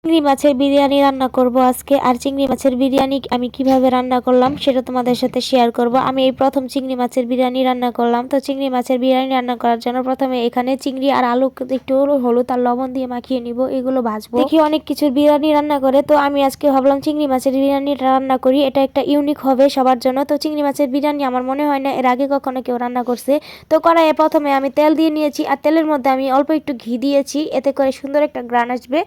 চিংড়ি মাছের বিরিয়ানি রান্না করব আজকে। আর চিংড়ি মাছের বিরিয়ানি আমি কিভাবে রান্না করলাম সেটা তোমাদের সাথে শেয়ার করব। আমি এই প্রথম চিংড়ি মাছের বিরিয়ানি রান্না করলাম। তো চিংড়ি মাছের বিরিয়ানি রান্না করার জন্য প্রথমে এখানে চিংড়ি আর আলু একটু হলুদ আর লবণ দিয়ে মাখিয়ে নিব, এগুলো ভাজবো। দেখি অনেক কিছুর বিরিয়ানি রান্না করে, তো আমি আজকে ভাবলাম চিংড়ি মাছের বিরিয়ানি রান্না করি, এটা একটা ইউনিক হবে সবার জন্য। তো চিংড়ি মাছের বিরিয়ানি আমার মনে হয় না এর আগে কখনো কেউ রান্না করছে। তো কড়াইয়ে প্রথমে আমি তেল দিয়ে নিয়েছি, আর তেলের মধ্যে আমি অল্প একটু ঘি দিয়েছি, এতে করে সুন্দর একটা গ্রান আসবে।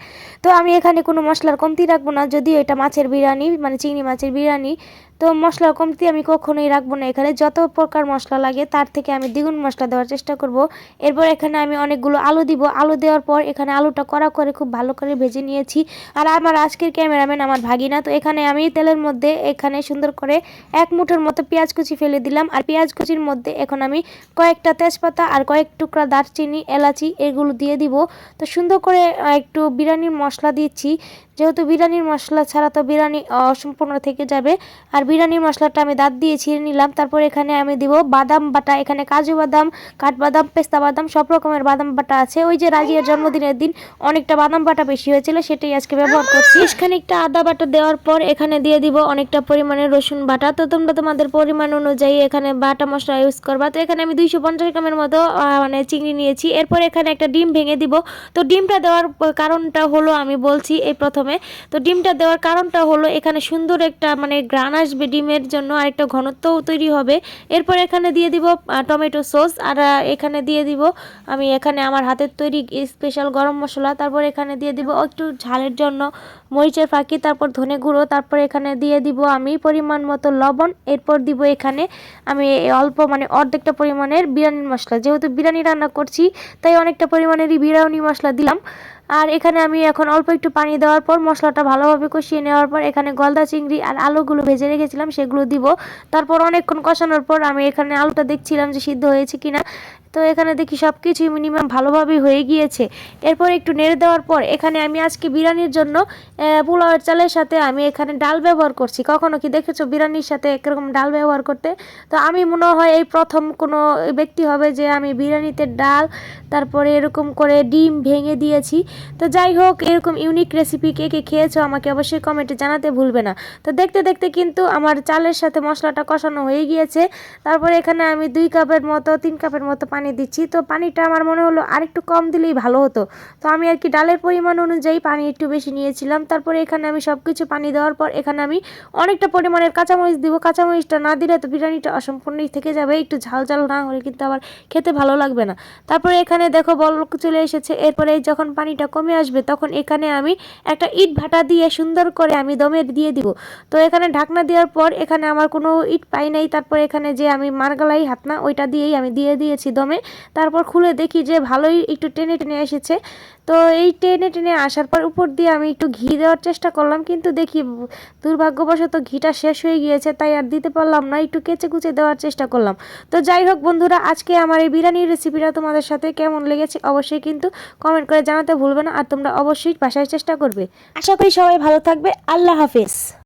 তো আমি এখানে কোনো মশলার কমতি রাখবো না, যদিও এটা মাছের বিরিয়ানি মানে চিংড়ি মাছের বিরিয়ানি, তো মশলার কমতি আমি কখনোই রাখবো না। এখানে যত প্রকার মশলা লাগে তার থেকে আমি দ্বিগুণ মশলা দেওয়ার চেষ্টা করব। এরপর এখানে আমি অনেকগুলো আলু দিব। আলু দেওয়ার পর এখানে আলুটা কড়া করে খুব ভালো করে ভেজে নিয়েছি। আর আমার আজকের ক্যামেরাম্যান আমার ভাগিনা। তো এখানে আমি তেলের মধ্যে এখানে সুন্দর করে এক মুঠোর মতো পেঁয়াজ কুচি ফেলে দিলাম। আর পেঁয়াজ কুচির মধ্যে এখন আমি কয়েকটা তেজপাতা আর কয়েক টুকরা দারচিনি, এলাচি এগুলো দিয়ে দিব। তো সুন্দর করে একটু বিরিয়ানির মশলা দিচ্ছি, যেহেতু বিরিয়ানির মশলা ছাড়া তো বিরিয়ানি অসম্পূর্ণ থেকে যাবে। আর বিরিয়ানির মশলাটা আমি দাঁত দিয়ে ছিঁড়ে নিলাম। তারপর এখানে আমি দিব বাদাম বাটা। এখানে কাজু বাদাম, কাঠবাদাম, পেস্তা বাদাম সব রকমের বাদাম বাটা আছে। ওই যে রাজিয়ার জন্মদিনের দিন অনেকটা বাদাম বাটা বেশি হয়েছিল, সেটাই আজকে ব্যবহার করছি। খানিকটা আদা বাটা দেওয়ার পর এখানে দিয়ে দিব অনেকটা পরিমাণে রসুন বাটা। তো তোমরা তোমাদের পরিমাণ অনুযায়ী এখানে বাটা মশলা ইউজ করবা। তো এখানে আমি 250 গ্রামের মতো মানে চিংড়ি নিয়েছি। এরপর এখানে একটা ডিম ভেঙে দিব। তো ডিমটা দেওয়ার কারণটা হলো আমি বলছি এই প্রথমে। তো ডিমটা দেওয়ার কারণটা হলো এখানে সুন্দর একটা মানে গ্রান আসবে ডিমের জন্য, আর একটা ঘনত্বও তৈরি হবে। এরপর এখানে দিয়ে দিব টমেটো সস, আর এখানে দিয়ে দিব আমি এখানে আমার হাতের তৈরি স্পেশাল গরম মশলা। তারপর এখানে দিয়ে দিব একটু ঝালের জন্য মরিচের ফাঁকি, তারপর ধনে গুঁড়ো। তারপর এখানে দিয়ে দিব আমি পরিমাণ মতো লবণ। এরপর দিব এখানে আমি অল্প মানে অর্ধেকটা পরিমাণের বিরিয়ানির মশলা, যেহেতু বিরিয়ানি রান্না করছি তাই অনেকটা পরিমাণেরই বিরিয়ানি মশলা দিলাম। আর এখানে আমি এখন অল্প একটু পানি দেওয়ার পর মশলাটা ভালোভাবে কষিয়ে নেওয়ার পর এখানে গলদা চিংড়ি আর আলুগুলো ভেজে রেখেছিলাম সেগুলো দিব। তারপর অনেকক্ষণ কষানোর পর আমি এখানে আলুটা দেখছিলাম যে সিদ্ধ হয়েছে কিনা। তো এখানে দেখি সব কিছুই মিনিমাম ভালোভাবেই হয়ে গিয়েছে। এরপর একটু নেড়ে দেওয়ার পর এখানে আমি আজকে বিরিয়ানির জন্য পোলাওয়ের চালের সাথে আমি এখানে ডাল ব্যবহার করছি। কখনো কি দেখেছো বিরিয়ানির সাথে একরকম ডাল ব্যবহার করতে? তো আমি মনে হয় এই প্রথম কোনো ব্যক্তি হবে যে আমি বিরিয়ানিতে ডাল তারপরে এরকম করে ডিম ভেঙে দিয়েছি। তো যাই হোক, এরকম ইউনিক রেসিপি কে কে খেয়েছো আমাকে অবশ্যই কমেন্টে জানাতে ভুলবে না। তো দেখতে দেখতে কিন্তু আমার চালের সাথে মশলাটা কষানো হয়ে গিয়েছে। তারপরে এখানে আমি 2 কাপের মতো 3 কাপের মতো পানি দিচ্ছি। তো পানিটা আমার মনে হলো আরেকটু কম দিলেই ভালো হতো। তো আমি আর কি ডালের পরিমাণ অনুযায়ী পানি একটু বেশি নিয়েছিলাম। তারপরে এখানে আমি সব কিছু পানি দেওয়ার পর এখানে আমি অনেকটা পরিমাণের কাঁচামরিচ দিব। কাঁচামরিচটা না দিলে তো বিরিয়ানিটা অসম্পূর্ণই থেকে যাবে, একটু ঝাল ঝাল না হলে কিন্তু আবার খেতে ভালো লাগবে না। তারপরে এখানে দেখো বলক চলে এসেছে। এরপরে যখন পানিটা কমে আসবে তখন এখানে আমি একটা ইট ভাটা দিয়ে সুন্দর করে আমি দমে দিয়ে দিব। তো এখানে ঢাকনা দেওয়ার পর এখানে আমার কোনো ইট পাই নাই। তারপর এখানে যে আমি মারগালাই হাতনা ওইটা দিয়েই আমি দিয়ে দিয়েছি দমে। তারপর খুলে দেখি যে ভালোই একটু টেনে টেনে এসেছে। তো এই টেনে টেনে আসার পর উপর দিয়ে আমি একটু ঘি দেওয়ার চেষ্টা করলাম, কিন্তু দেখি দুর্ভাগ্যবশত ঘিটা শেষ হয়ে গিয়েছে, তাই আর দিতে পারলাম না। একটু কেচে কুচে দেওয়ার চেষ্টা করলাম। তো যাই হোক বন্ধুরা, আজকে আমার এই বিরিয়ানির রেসিপিটা তোমাদের সাথে কেমন লেগেছে অবশ্যই কিন্তু কমেন্ট করে জানাতে ভুলবে না। আর তোমরা অবশ্যই বাসায় চেষ্টা করবে। আশা করি সবাই ভালো থাকবে। আল্লাহ হাফেজ।